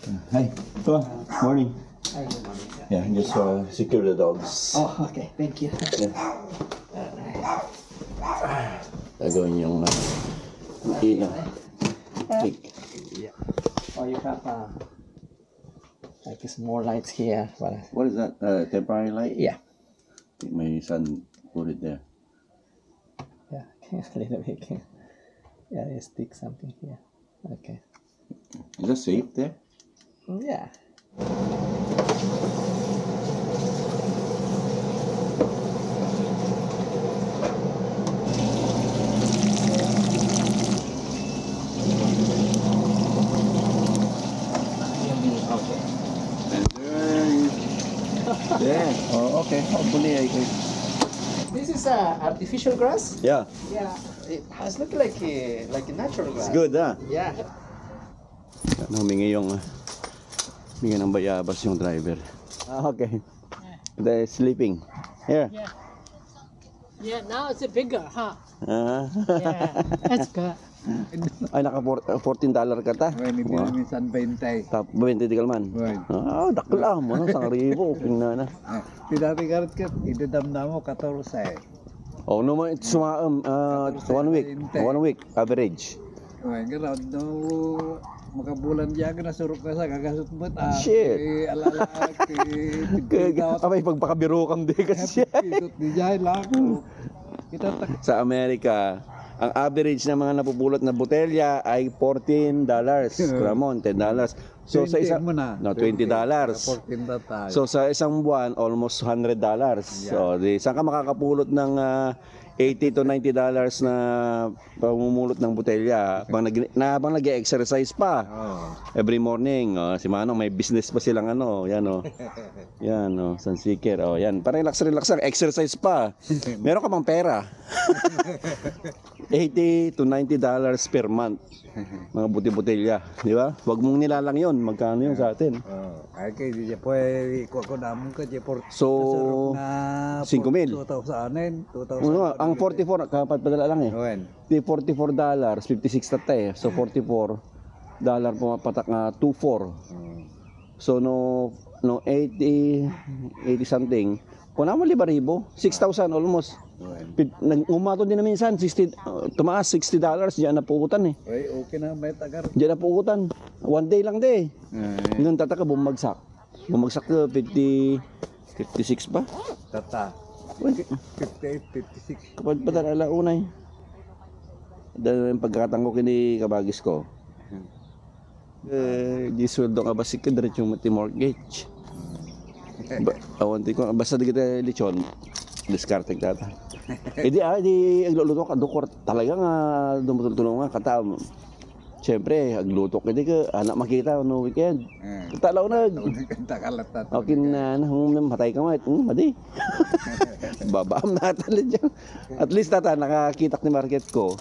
Hi. Morning. Hi, good morning. Yeah, just secure the dogs. Oh, okay. Thank you. Yeah. Gagawin yung ilaw. Cake. Yeah. Oh, you have like small lights here. But, What is that? Temporary light? yeah. My son put it there. Yeah. A little bit. Yeah, they stick something here. Okay. Is that safe there? Yeah. Okay. Yeah. Oh, okay. Hopefully I can. This is artificial grass. Yeah. Yeah. It has look like a natural grass. It's good, huh? Yeah. Humingi ng bayabas yung driver. Okay. They're sleeping. Here. Yeah. Yeah, now it's bigger, huh? Ah. Yeah, that's good. Ay, naka $14 ka ta? Bueno, hindi na minsan 20. Tap 20 di kalman. Bueno. Ah, dakla mo no, 1,000 tingnan na. Pinatigarit ka, idadamna mo 14. Oh, no man it's 1 week average. Bueno, gano'n, no, makabulan diya ka nasurok ka sa gagasot mo. Shit. Alala, Abay pagpakabiro kam di kasi. Pitot di diya, lako. Kita tak. Sa Amerika, ang average ng mga napupulot na botelya ay $14. Ramon, $10. So sa isang $20. $14. So sa isang buwan almost $100. So di saan ka makakapulot ng $80 to $90 na pamumulot ng botelya habang nag-exercise pa Oh. every morning. Si Manong may business pa silang yan yan Sunseeker. Yan, para relax lang, exercise pa. Meron ka bang pera? $80 to $90 per month. Mga buti-botelya, di ba? Huwag mong nilalang yon, magkano yun sa atin. Ay kay di siya pwede ko naman ka di por. So, 5,000. 2,000. Ang 44 kapat padala lang eh. Bueno. Di $44, 56 tatay. So $44 pumapatak na 24. So no 80 something. Kung naman 5,000, 6,000 almost. Umato din na minsan, tumaas $60 diyan na puutan eh. Ay, okay na may tagar. Diyan na puutan. One day lang de. Nung tataka bumagsak. Bumagsak na 56 pa. Tata. 58, 56. Kapag padala unay. Dahil yung pagkakatang ko kini kabagis ko. Di sweldo ka ba si diretso yung mortgage. Awanti ko basta di kita lechon discarding data. Di agluluto ka dukor talaga nga dumutulong nga kata. Siyempre agluto ka di ka anak makita no weekend. Talaw na. Takalatan. Okay na matay ka mo. Madi. Babaam natin diyan. At least tata nakakita ni market ko.